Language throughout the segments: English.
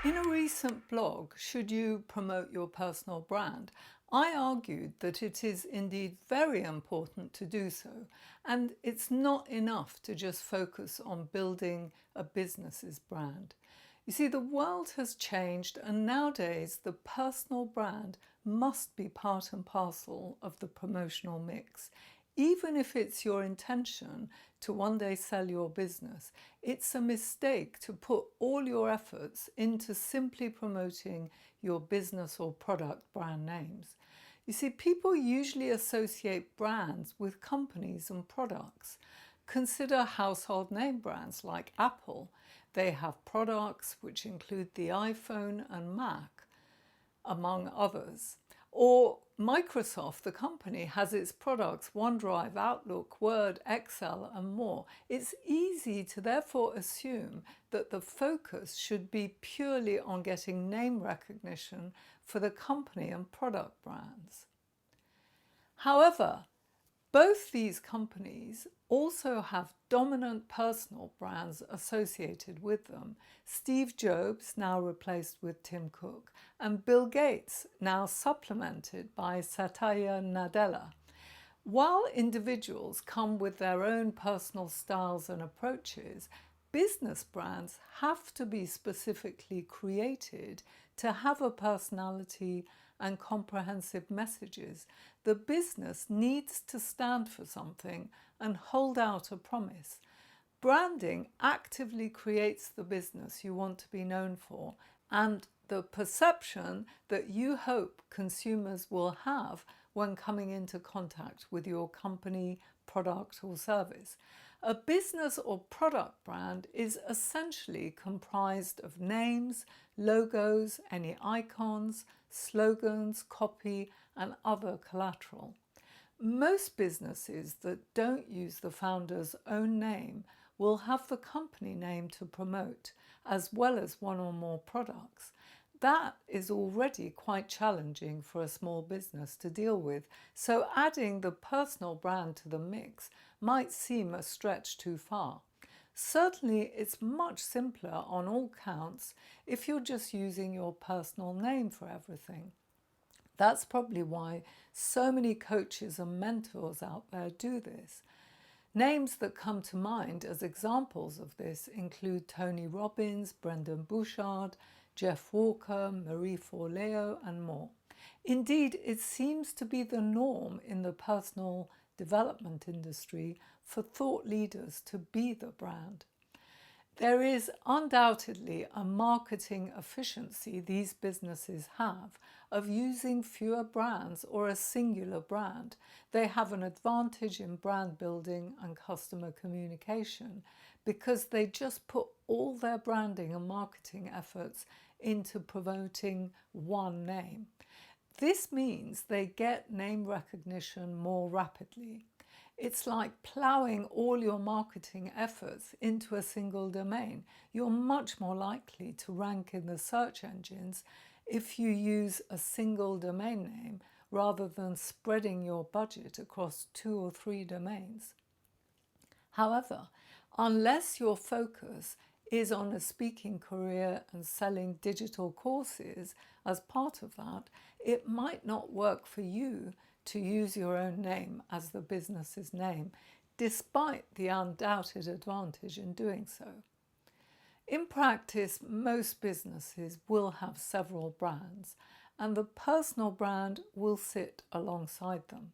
In a recent blog, Should You Promote Your Personal Brand?, I argued that it is indeed very important to do so, and it's not enough to just focus on building a business's brand. You see, the world has changed, and nowadays the personal brand must be part and parcel of the promotional mix. Even if it's your intention to one day sell your business, it's a mistake to put all your efforts into simply promoting your business or product brand names. You see, people usually associate brands with companies and products. Consider household name brands like Apple. They have products which include the iPhone and Mac, among others. Or Microsoft, the company, has its products OneDrive, Outlook, Word, Excel, and more. It's easy to therefore assume that the focus should be purely on getting name recognition for the company and product brands. However, both these companies also have dominant personal brands associated with them. Steve Jobs, now replaced with Tim Cook, and Bill Gates, now supplemented by Satya Nadella. While individuals come with their own personal styles and approaches, business brands have to be specifically created to have a personality and comprehensive messages. The business needs to stand for something and hold out a promise. Branding actively creates the business you want to be known for and the perception that you hope consumers will have when coming into contact with your company, product, or service. A business or product brand is essentially comprised of names, logos, any icons, slogans, copy, and other collateral. Most businesses that don't use the founder's own name will have the company name to promote, as well as one or more products. That is already quite challenging for a small business to deal with, so adding the personal brand to the mix might seem a stretch too far. Certainly, it's much simpler on all counts if you're just using your personal name for everything. That's probably why so many coaches and mentors out there do this. Names that come to mind as examples of this include Tony Robbins, Brendan Bouchard, Jeff Walker, Marie Forleo, and more. Indeed, it seems to be the norm in the personal development industry for thought leaders to be the brand. There is undoubtedly a marketing efficiency these businesses have of using fewer brands or a singular brand. They have an advantage in brand building and customer communication because they just put all their branding and marketing efforts into promoting one name. This means they get name recognition more rapidly. It's like ploughing all your marketing efforts into a single domain. You're much more likely to rank in the search engines if you use a single domain name rather than spreading your budget across 2 or 3 domains. However, unless your focus is on a speaking career and selling digital courses as part of that, it might not work for you to use your own name as the business's name, despite the undoubted advantage in doing so. In practice, most businesses will have several brands, and the personal brand will sit alongside them.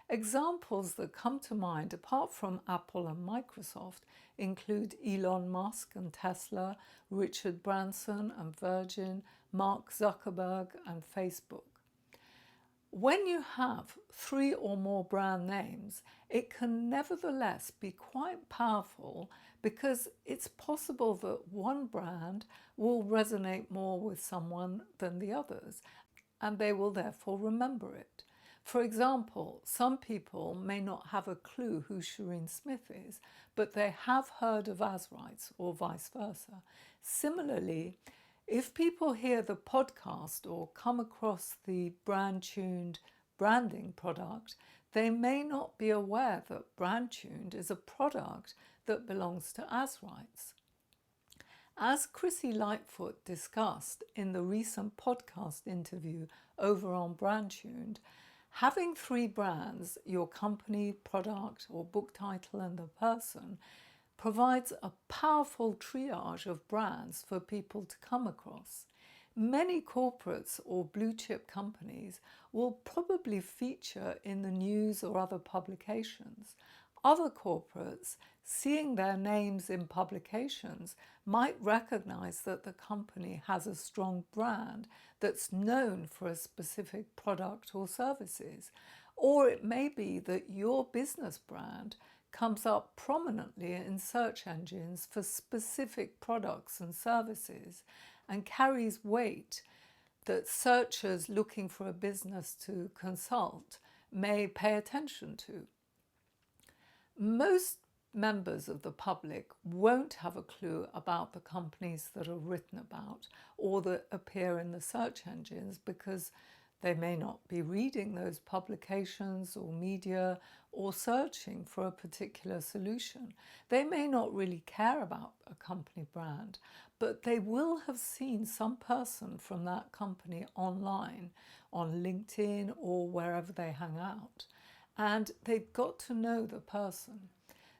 Examples that come to mind, apart from Apple and Microsoft, include Elon Musk and Tesla, Richard Branson and Virgin, Mark Zuckerberg and Facebook. When you have 3 or more brand names, it can nevertheless be quite powerful because it's possible that one brand will resonate more with someone than the others, and they will therefore remember it. For example, some people may not have a clue who Shireen Smith is, but they have heard of Azrites or vice versa. Similarly, if people hear the podcast or come across the brand-tuned branding product, they may not be aware that brand-tuned is a product that belongs to Azrites. As Chrissy Lightfoot discussed in the recent podcast interview over on BrandTuned, having 3 brands, your company, product or book title and the person, provides a powerful triage of brands for people to come across. Many corporates or blue chip companies will probably feature in the news or other publications. Other corporates, seeing their names in publications, might recognize that the company has a strong brand that's known for a specific product or services. Or it may be that your business brand comes up prominently in search engines for specific products and services and carries weight that searchers looking for a business to consult may pay attention to. Most members of the public won't have a clue about the companies that are written about or that appear in the search engines because they may not be reading those publications or media or searching for a particular solution. They may not really care about a company brand, but they will have seen some person from that company online, on LinkedIn or wherever they hang out. And they've got to know the person.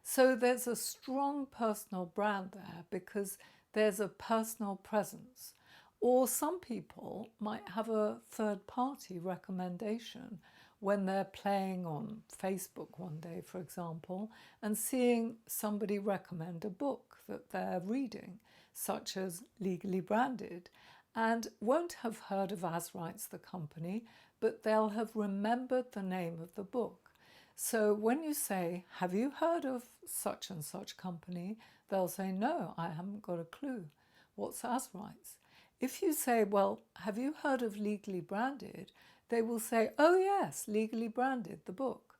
So there's a strong personal brand there because there's a personal presence. Or some people might have a third-party recommendation when they're playing on Facebook one day, for example, and seeing somebody recommend a book that they're reading, such as Legally Branded, and won't have heard of Asrights, the company, but they'll have remembered the name of the book. So when you say, have you heard of such and such company? They'll say, no, I haven't got a clue. What's Asrights? If you say, well, have you heard of Legally Branded? They will say, oh yes, Legally Branded, the book.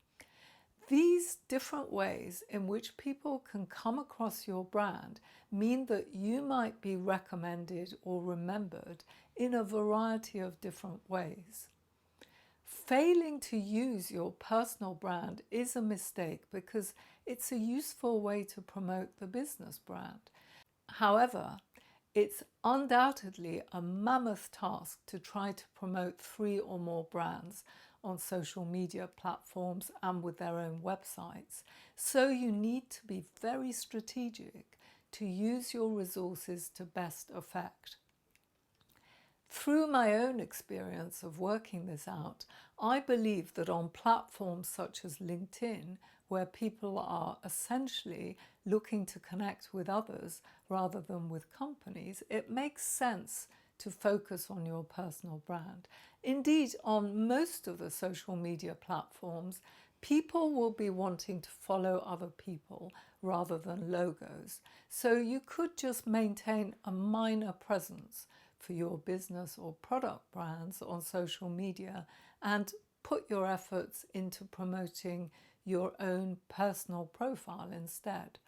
These different ways in which people can come across your brand mean that you might be recommended or remembered in a variety of different ways. Failing to use your personal brand is a mistake because it's a useful way to promote the business brand. However, it's undoubtedly a mammoth task to try to promote 3 or more brands on social media platforms and with their own websites. So you need to be very strategic to use your resources to best effect. Through my own experience of working this out, I believe that on platforms such as LinkedIn, where people are essentially looking to connect with others rather than with companies, it makes sense to focus on your personal brand. Indeed, on most of the social media platforms, people will be wanting to follow other people rather than logos. So you could just maintain a minor presence for your business or product brands on social media and put your efforts into promoting your own personal profile instead.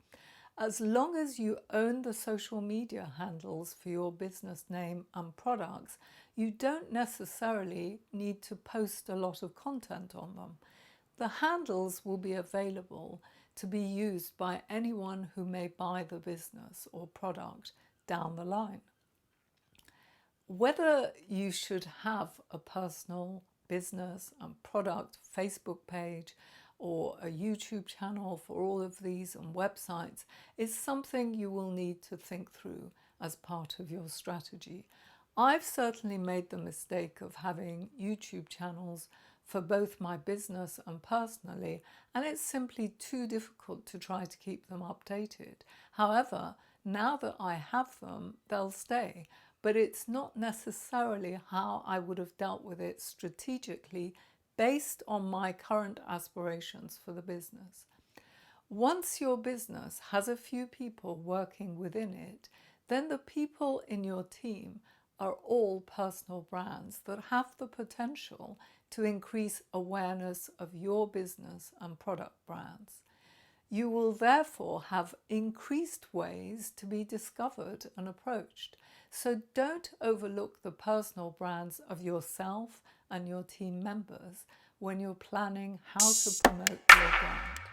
As long as you own the social media handles for your business name and products, you don't necessarily need to post a lot of content on them. The handles will be available to be used by anyone who may buy the business or product down the line. Whether you should have a personal business and product Facebook page or a YouTube channel for all of these and websites is something you will need to think through as part of your strategy. I've certainly made the mistake of having YouTube channels for both my business and personally, and it's simply too difficult to try to keep them updated. However, now that I have them, they'll stay. But it's not necessarily how I would have dealt with it strategically based on my current aspirations for the business. Once your business has a few people working within it, then the people in your team are all personal brands that have the potential to increase awareness of your business and product brands. You will therefore have increased ways to be discovered and approached. So don't overlook the personal brands of yourself and your team members when you're planning how to promote your brand.